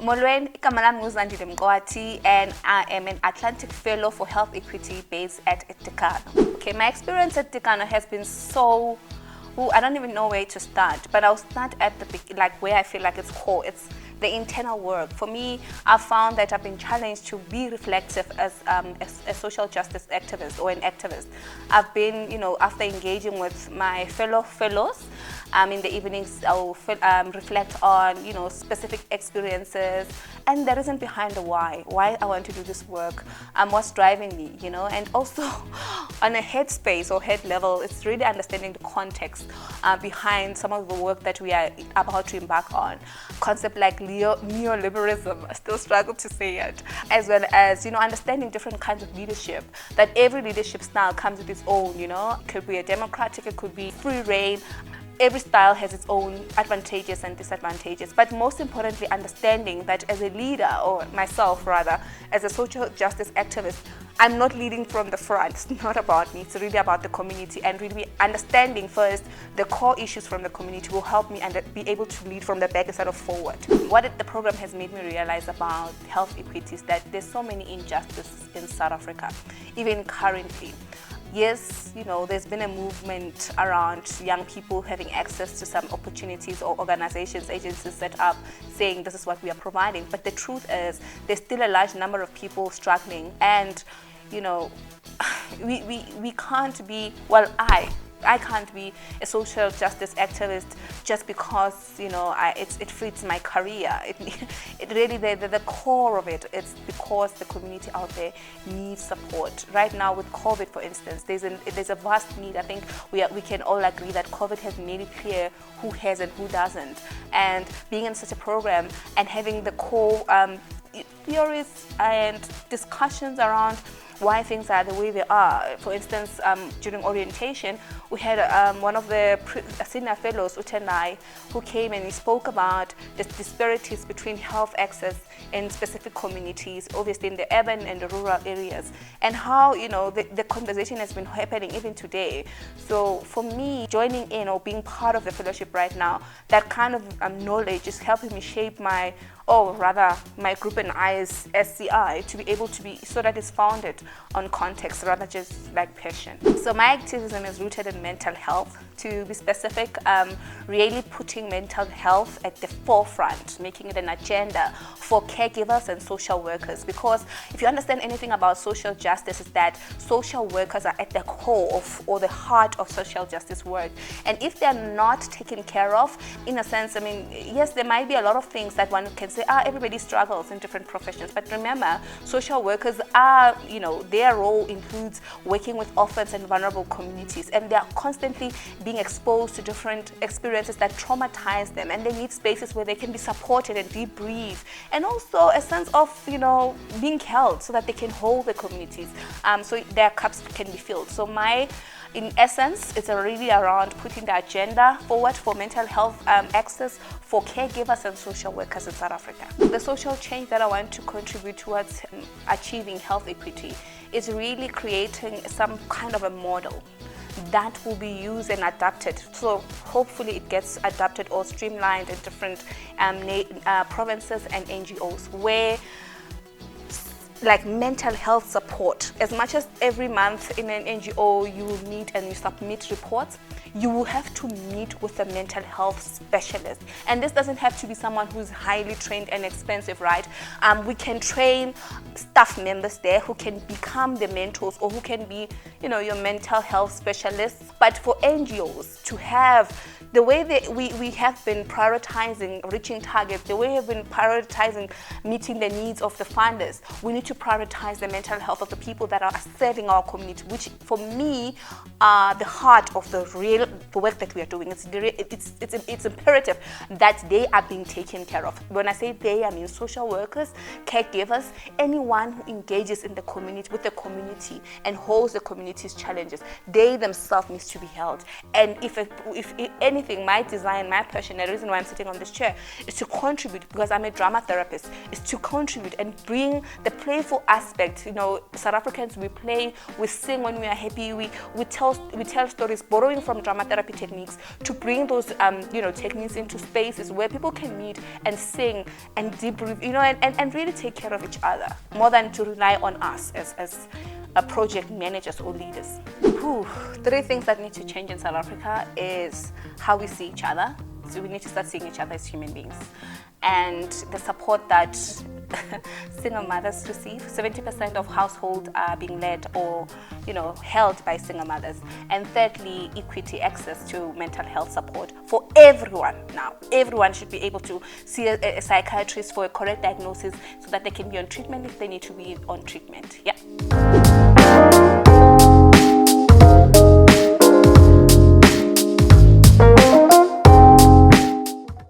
Molweni, igama lami Zandile Mqwathi, and I am an Atlantic Fellow for Health Equity based at Tekano. Okay, my experience at Tekano has been so, I don't even know where to start, but I'll start at the where I feel like it's core. It's the internal work. For me, I've found that I've been challenged to be reflective as a social justice activist or an activist. I've been, after engaging with my fellows, in the evenings I'll reflect on, specific experiences and the reason behind the why I want to do this work, what's driving me, and also on a head space or head level, it's really understanding the context behind some of the work that we are about to embark on. Concept like neoliberalism, I still struggle to say it, as well as, understanding different kinds of leadership, that every leadership style comes with its own, it could be a democratic, it could be free reign. Every style has its own advantages and disadvantages, but most importantly, understanding that as a leader, or myself rather, as a social justice activist, I'm not leading from the front. It's not about me, it's really about the community, and really understanding first the core issues from the community will help me and be able to lead from the back instead of forward. What the program has made me realize about health equity is that there's so many injustices in South Africa, even currently. Yes, there's been a movement around young people having access to some opportunities or organizations, agencies set up saying this is what we are providing. But the truth is there's still a large number of people struggling, and we can't be, I can't be a social justice activist just because it fits my career. It really the core of it. It's because the community out there needs support. Right now with COVID, for instance, there's a vast need. I think we can all agree that COVID has made it clear who has and who doesn't. And being in such a program and having the core theories and discussions around why things are the way they are. For instance, during orientation, we had one of the senior fellows, Utendai, who came and he spoke about the disparities between health access in specific communities, obviously in the urban and the rural areas, and how the conversation has been happening even today. So for me, joining in or being part of the fellowship right now, that kind of knowledge is helping me shape my group and I's SCI to be able to be, so that it's founded on context rather just like passion. So my activism is rooted in mental health. To be specific, really putting mental health at the forefront, making it an agenda for caregivers and social workers. Because if you understand anything about social justice, is that social workers are at the core of, or the heart of social justice work. And if they're not taken care of, in a sense, yes, there might be a lot of things that one can say, everybody struggles in different professions. But remember, social workers are, their role includes working with orphans and vulnerable communities, and they are constantly being exposed to different experiences that traumatize them, and they need spaces where they can be supported and debrief, and also a sense of being held so that they can hold the communities, so their cups can be filled. So in essence, it's really around putting the agenda forward for mental health access for caregivers and social workers in South Africa. The social change that I want to contribute towards achieving health equity is really creating some kind of a model that will be used and adapted. So hopefully it gets adapted or streamlined in different provinces and NGOs, where mental health support, as much as every month in an NGO you will meet and you submit reports, you will have to meet with a mental health specialist. And this doesn't have to be someone who's highly trained and expensive, right? We can train staff members there who can become the mentors, or who can be, your mental health specialists. But for NGOs to have the way that we have been prioritizing reaching targets, the way we have been prioritizing meeting the needs of the funders, we need to prioritize the mental health of the people that are serving our community, which for me are the heart of the work that we are doing. It's imperative that they are being taken care of. When I say they, I mean social workers, caregivers, anyone who engages in the community, with the community, and holds the community's challenges. They themselves need to be held. And if anything, my design, my passion, the reason why I'm sitting on this chair is to contribute, because I'm a drama therapist, is to contribute and bring the playful aspect. You know, South Africans, we play, we sing when we are happy, we tell stories, borrowing from drama therapy techniques to bring those techniques into spaces where people can meet and sing and debrief, and really take care of each other, more than to rely on us as project managers or leaders. 3 things that need to change in South Africa is how we see each other. So we need to start seeing each other as human beings, and the support that single mothers receive. 70% of households are being led or held by single mothers. And thirdly, equity, access to mental health support for everyone. Now everyone should be able to see a psychiatrist for a correct diagnosis, so that they can be on treatment if they need to be on treatment. Yeah.